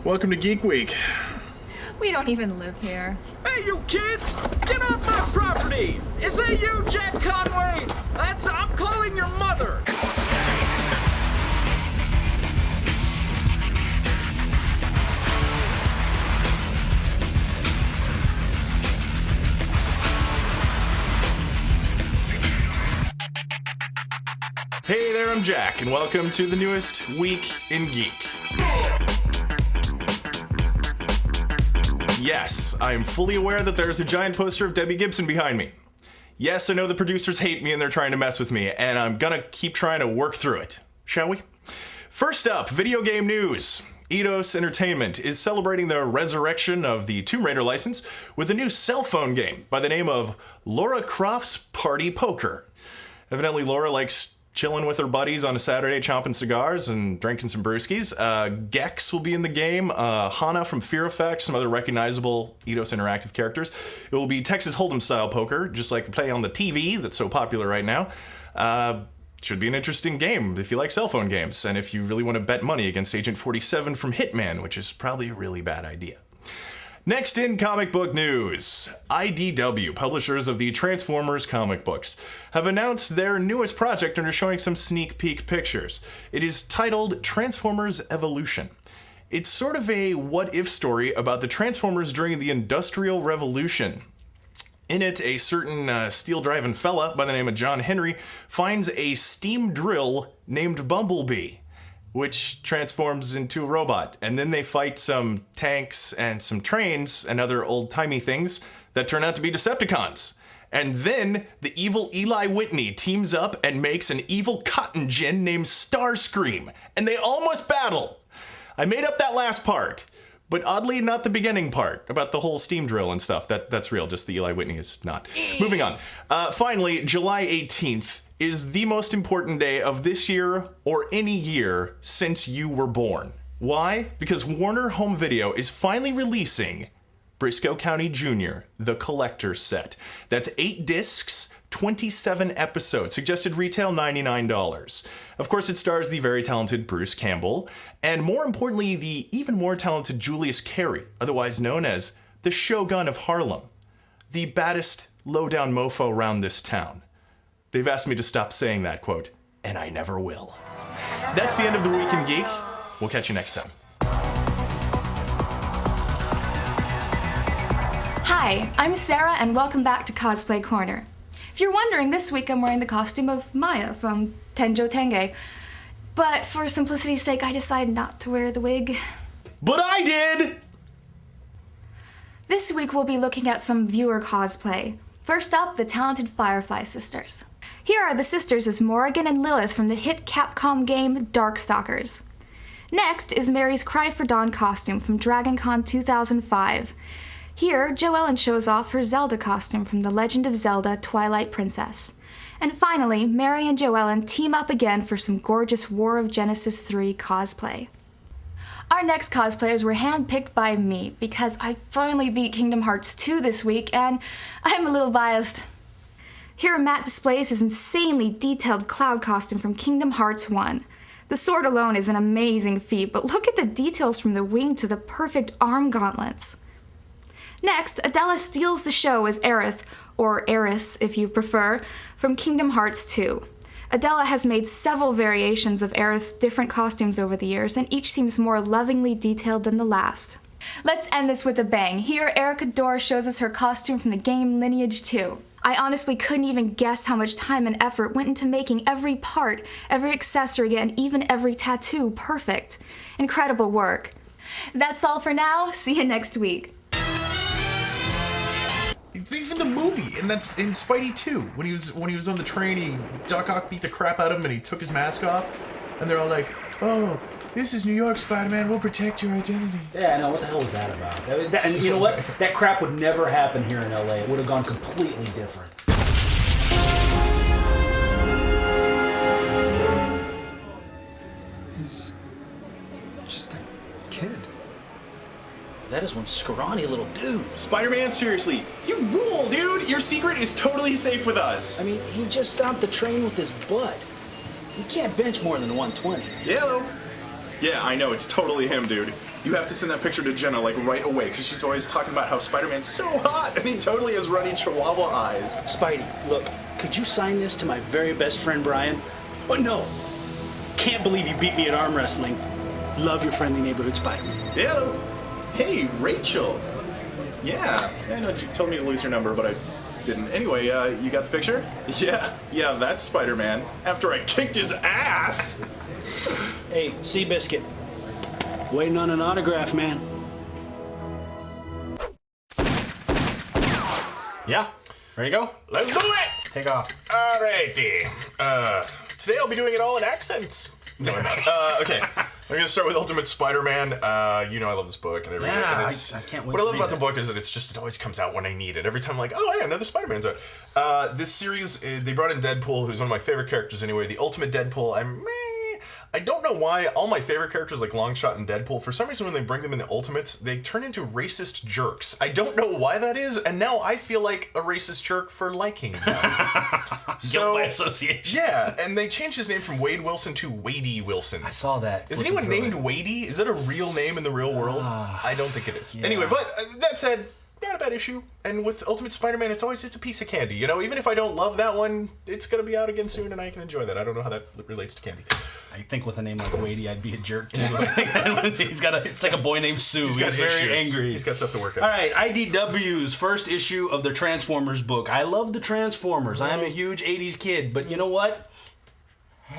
Welcome to Geek Week. We don't even live here. Hey, you kids! Get off my property! Is that you, Jack Conway? I'm calling your mother! Hey there, I'm Jack, and welcome to the newest Week in Geek. Yes, I'm fully aware that there's a giant poster of Debbie Gibson behind me. Yes, I know the producers hate me and they're trying to mess with me, and I'm gonna keep trying to work through it. Shall we? First up, video game news. Eidos Entertainment is celebrating the resurrection of the Tomb Raider license with a new cell phone game by the name of Lara Croft's Party Poker. Evidently, Laura likes chilling with her buddies on a Saturday, chomping cigars and drinking some brewskis. Gex will be in the game. Hana from Fear Effect, some other recognizable Eidos Interactive characters. It will be Texas Hold'em style poker, just like the play on the TV that's so popular right now. Should be an interesting game if you like cell phone games, and if you really want to bet money against Agent 47 from Hitman, which is probably a really bad idea. Next in comic book news, IDW, publishers of the Transformers comic books, have announced their newest project and are showing some sneak peek pictures. It is titled Transformers Evolution. It's sort of a what-if story about the Transformers during the Industrial Revolution. In it, a certain steel-driving fella by the name of John Henry finds a steam drill named Bumblebee, which transforms into a robot. And then they fight some tanks and some trains and other old-timey things that turn out to be Decepticons. And then the evil Eli Whitney teams up and makes an evil cotton gin named Starscream, and they almost battle. I made up that last part, but oddly not the beginning part about the whole steam drill and stuff. That's real, just the Eli Whitney is not. Moving on. Finally, July 18th is the most important day of this year or any year since you were born. Why? Because Warner Home Video is finally releasing Briscoe County Jr., the collector's set. That's 8 discs, 27 episodes, suggested retail $99. Of course, it stars the very talented Bruce Campbell, and more importantly, the even more talented Julius Carry, otherwise known as the Shogun of Harlem, the baddest low-down mofo around this town. They've asked me to stop saying that, quote, and I never will. That's the end of the Week in Geek. We'll catch you next time. Hi, I'm Sarah, and welcome back to Cosplay Corner. If you're wondering, this week I'm wearing the costume of Maya from Tenjo Tenge. But for simplicity's sake, I decided not to wear the wig. But I did! This week we'll be looking at some viewer cosplay. First up, the talented Firefly Sisters. Here are the sisters as Morrigan and Lilith from the hit Capcom game Darkstalkers. Next is Mary's Cry for Dawn costume from Dragon Con 2005. Here, Joellen shows off her Zelda costume from The Legend of Zelda Twilight Princess. And finally, Mary and Joellen team up again for some gorgeous War of Genesis 3 cosplay. Our next cosplayers were handpicked by me because I finally beat Kingdom Hearts 2 this week and I'm a little biased. Here Matt displays his insanely detailed Cloud costume from Kingdom Hearts 1. The sword alone is an amazing feat, but look at the details from the wing to the perfect arm gauntlets. Next, Adela steals the show as Aerith, or Eris if you prefer, from Kingdom Hearts 2. Adela has made several variations of Aerith's different costumes over the years, and each seems more lovingly detailed than the last. Let's end this with a bang. Here, Erica Dor shows us her costume from the game Lineage 2. I honestly couldn't even guess how much time and effort went into making every part, every accessory, and even every tattoo perfect. Incredible work. That's all for now. See you next week. Even the movie, and that's in Spidey 2, when he was on the train, Doc Ock beat the crap out of him and he took his mask off, and they're all like, "Oh, this is New York, Spider-Man. We'll protect your identity." Yeah, no, what the hell was that about? And you know what? That crap would never happen here in LA. It would have gone completely different. He's just a kid. That is one scrawny little dude. Spider-Man, seriously, you rule, dude! Your secret is totally safe with us. I mean, he just stopped the train with his butt. He can't bench more than 120. Yeah, though. Yeah, I know, it's totally him, dude. You have to send that picture to Jenna, like, right away, because she's always talking about how Spider-Man's so hot, and he totally has runny chihuahua eyes. Spidey, look, could you sign this to my very best friend Brian? Oh, no. Can't believe you beat me at arm wrestling. Love your friendly neighborhood Spider-Man. Yeah. Hey, Rachel. Yeah, I know you told me to lose your number, but I didn't. Anyway, you got the picture? Yeah, that's Spider-Man. After I kicked his ass. Hey, Seabiscuit. Waiting on an autograph, man. Yeah, ready to go? Let's do it! Take off. Alrighty. Today I'll be doing it all in accents. No, I'm not. Okay. I'm gonna start with Ultimate Spider-Man. You know I love this book and everything. Yeah, and it's, I can't wait What I to love read about the it. book is that it always comes out when I need it. Every time I'm like, oh yeah, another Spider-Man's out. This series, they brought in Deadpool, who's one of my favorite characters anyway. The Ultimate Deadpool. I don't know why all my favorite characters like Longshot and Deadpool, for some reason when they bring them in the Ultimates, they turn into racist jerks. I don't know why that is, and now I feel like a racist jerk for liking them. Guilt by association. Yeah, and they changed his name from Wade Wilson to Wadey Wilson. I saw that. Is anyone named Wadey? Is that a real name in the real world? I don't think it is. yeah. Anyway, but that said, not a bad issue. And with Ultimate Spider-Man, it's a piece of candy. You know, even if I don't love that one, it's gonna be out again soon, and I can enjoy that. I don't know how that relates to candy. I think with a name like Wadey, I'd be a jerk too. It's like a boy named Sue. He's got very issues. angry. He's got stuff to work on. All right, IDW's first issue of the Transformers book. I love the Transformers. I am a huge 80s kid, but you know what?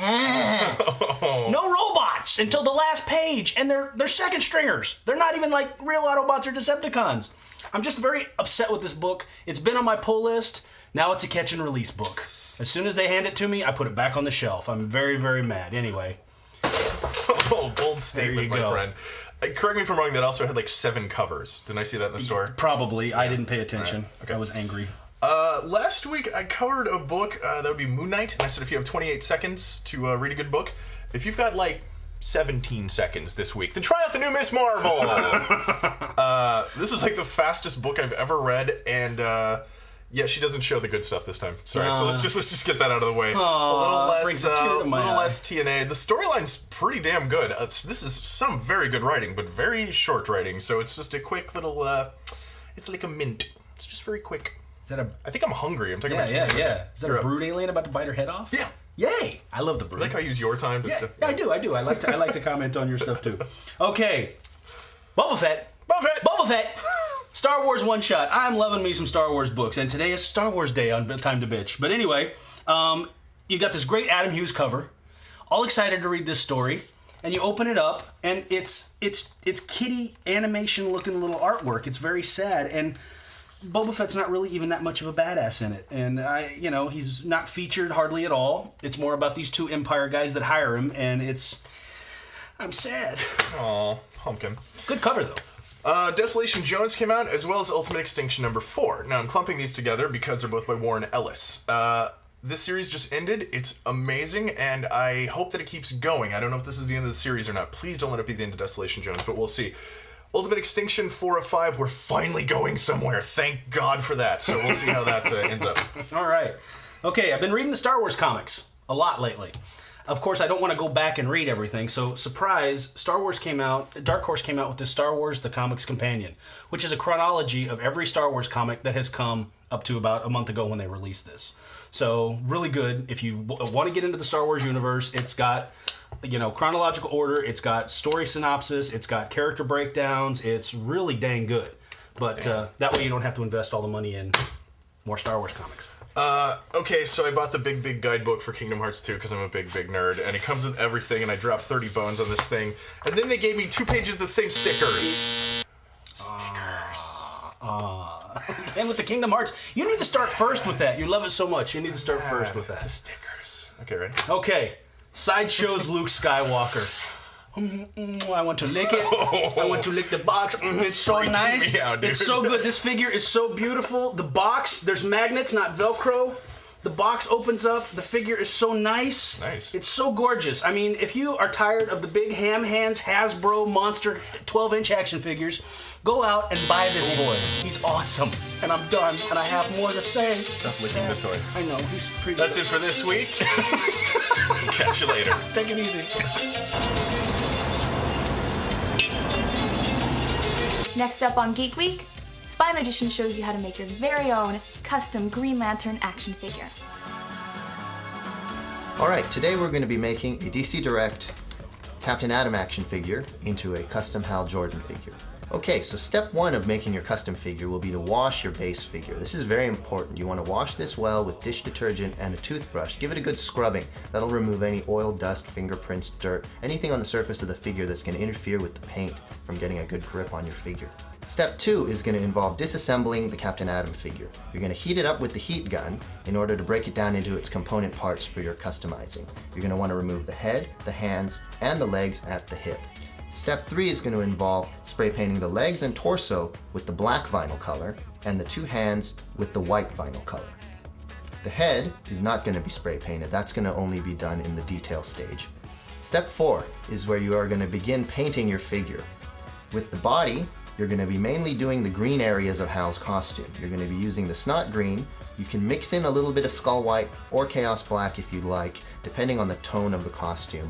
No robots until the last page, and they're second stringers. They're not even like real Autobots or Decepticons. I'm just very upset with this book. It's been on my pull list. Now it's a catch and release book. As soon as they hand it to me, I put it back on the shelf. I'm very, very mad. Anyway. Oh, bold statement, my go. friend. Correct me if I'm wrong, that also had like 7 covers. Didn't I see that in the store? Probably. I didn't pay attention. Okay. I was angry. Last week I covered a book that would be Moon Knight, and I said if you have 28 seconds to read a good book, if you've got like 17 seconds this week, then try out the new Miss Marvel. This is like the fastest book I've ever read, and yeah, she doesn't show the good stuff this time. Sorry, so let's just get that out of the way. A little brings a tear to my eye. less TNA. The storyline's pretty damn good. This is some very good writing, but very short writing. So it's just a quick little. It's like a mint. It's just very quick. Is that a... I think I'm hungry. I'm taking my Yeah. Is that You're a up. brood alien about to bite her head off? Yeah. Yay! I love the brood. I like how I use your time. Yeah, I do. I like to comment on your stuff too. Okay, Boba Fett. Boba Fett. Star Wars one shot. I'm loving me some Star Wars books, and today is Star Wars Day on Time to Bitch. But anyway, you got this great Adam Hughes cover. All excited to read this story, and you open it up, and it's kitty animation looking little artwork. It's very sad, and Boba Fett's not really even that much of a badass in it, and he's not featured hardly at all. It's more about these 2 Empire guys that hire him, and I'm sad. Aw, pumpkin. Good cover though. Desolation Jones came out, as well as Ultimate Extinction #4. Now, I'm clumping these together because they're both by Warren Ellis. This series just ended. It's amazing, and I hope that it keeps going. I don't know if this is the end of the series or not. Please don't let it be the end of Desolation Jones, but we'll see. Ultimate Extinction 4 of 5, we're finally going somewhere. Thank God for that. So we'll see how that ends up. All right. Okay, I've been reading the Star Wars comics a lot lately. Of course, I don't want to go back and read everything, so surprise, Dark Horse came out with this Star Wars The Comics Companion, which is a chronology of every Star Wars comic that has come up to about a month ago when they released this. So, really good. If you want to get into the Star Wars universe, it's got chronological order, it's got story synopsis, it's got character breakdowns, it's really dang good. But that way you don't have to invest all the money in more Star Wars comics. Okay, so I bought the big guidebook for Kingdom Hearts 2 because I'm a big nerd, and it comes with everything, and I dropped 30 bones on this thing. And then they gave me 2 pages of the same stickers. And with the Kingdom Hearts, you need to start first with that. You love it so much. You need to start first with The that. stickers. Okay, ready? Okay, Sideshow's Luke Skywalker. I want to lick it. I want to lick the box. It's so Freaking nice. me out, dude. It's so good. This figure is so beautiful. The box, there's magnets, not Velcro. The box opens up. The figure is so nice. Nice. It's so gorgeous. I mean, if you are tired of the big ham hands Hasbro monster 12-inch action figures, go out and buy this boy. He's awesome. And I'm done. And I have more to say. Stop licking the toy. I know. He's pretty. That's it for this week. Catch you later. Take it easy. Next up on Geek Week, Spy Magician shows you how to make your very own custom Green Lantern action figure. Alright, today we're going to be making a DC Direct Captain Atom action figure into a custom Hal Jordan figure. Okay, so step one of making your custom figure will be to wash your base figure. This is very important. You want to wash this well with dish detergent and a toothbrush. Give it a good scrubbing. That'll remove any oil, dust, fingerprints, dirt, anything on the surface of the figure that's going to interfere with the paint from getting a good grip on your figure. Step two is going to involve disassembling the Captain Atom figure. You're going to heat it up with the heat gun in order to break it down into its component parts for your customizing. You're going to want to remove the head, the hands, and the legs at the hip. Step 3 is going to involve spray painting the legs and torso with the black vinyl color and the two hands with the white vinyl color. The head is not going to be spray painted. That's going to only be done in the detail stage. Step 4 is where you are going to begin painting your figure. With the body, you're going to be mainly doing the green areas of Hal's costume. You're going to be using the snot green. You can mix in a little bit of skull white or chaos black if you'd like, depending on the tone of the costume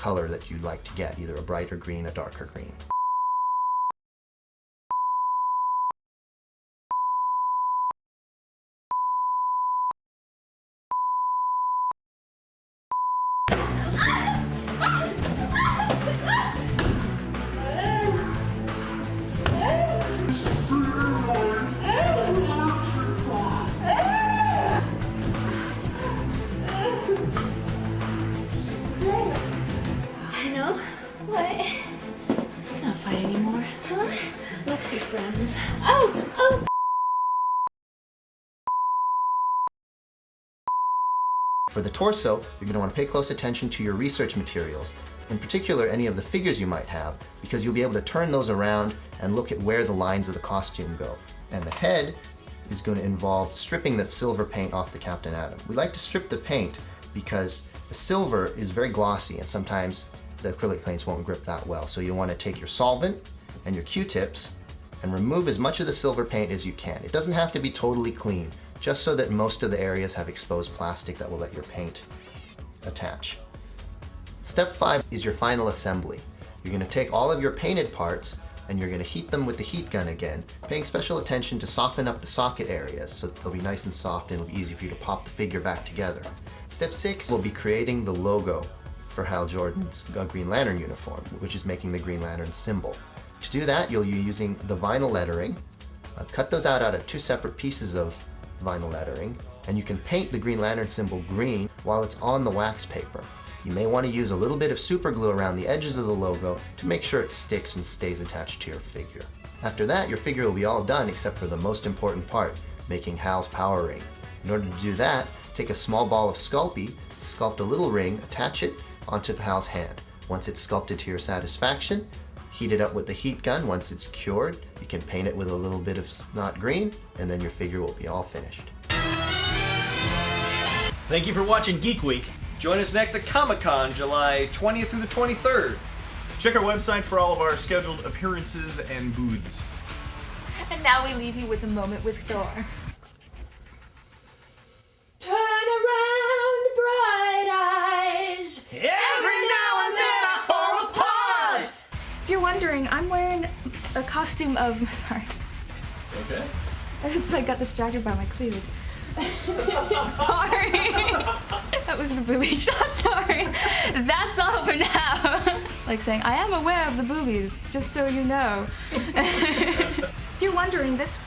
color that you'd like to get, either a brighter green, a darker green. Let's not fight anymore. Huh? Let's be friends. Oh! For the torso, you're going to want to pay close attention to your research materials, in particular any of the figures you might have, because you'll be able to turn those around and look at where the lines of the costume go. And the head is going to involve stripping the silver paint off the Captain Atom. We like to strip the paint because the silver is very glossy and sometimes the acrylic paints won't grip that well. So you want to take your solvent and your Q-tips and remove as much of the silver paint as you can. It doesn't have to be totally clean, just so that most of the areas have exposed plastic that will let your paint attach. Step 5 is your final assembly. You're going to take all of your painted parts and you're going to heat them with the heat gun again, paying special attention to soften up the socket areas so that they'll be nice and soft and it'll be easy for you to pop the figure back together. Step 6 will be creating the logo for Hal Jordan's Green Lantern uniform, which is making the Green Lantern symbol. To do that, you'll be using the vinyl lettering. Cut those out of two separate pieces of vinyl lettering, and you can paint the Green Lantern symbol green while it's on the wax paper. You may want to use a little bit of super glue around the edges of the logo to make sure it sticks and stays attached to your figure. After that, your figure will be all done except for the most important part, making Hal's power ring. In order to do that, take a small ball of Sculpey, sculpt a little ring, attach it onto Hal's hand. Once it's sculpted to your satisfaction, heat it up with the heat gun. Once it's cured, you can paint it with a little bit of snot green, and then your figure will be all finished. Thank you for watching Geek Week. Join us next at Comic-Con, July 20th through the 23rd. Check our website for all of our scheduled appearances and booths. And now we leave you with a moment with Thor. Turn around, bright eyes. Every now and then I fall apart! If you're wondering, I'm wearing a costume of, sorry. Okay. I just got distracted by my cleavage. Sorry. That was the booby shot, sorry. That's all for now. Like saying, I am aware of the boobies, just so you know. If you're wondering, this...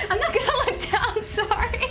I'm not gonna look down, sorry.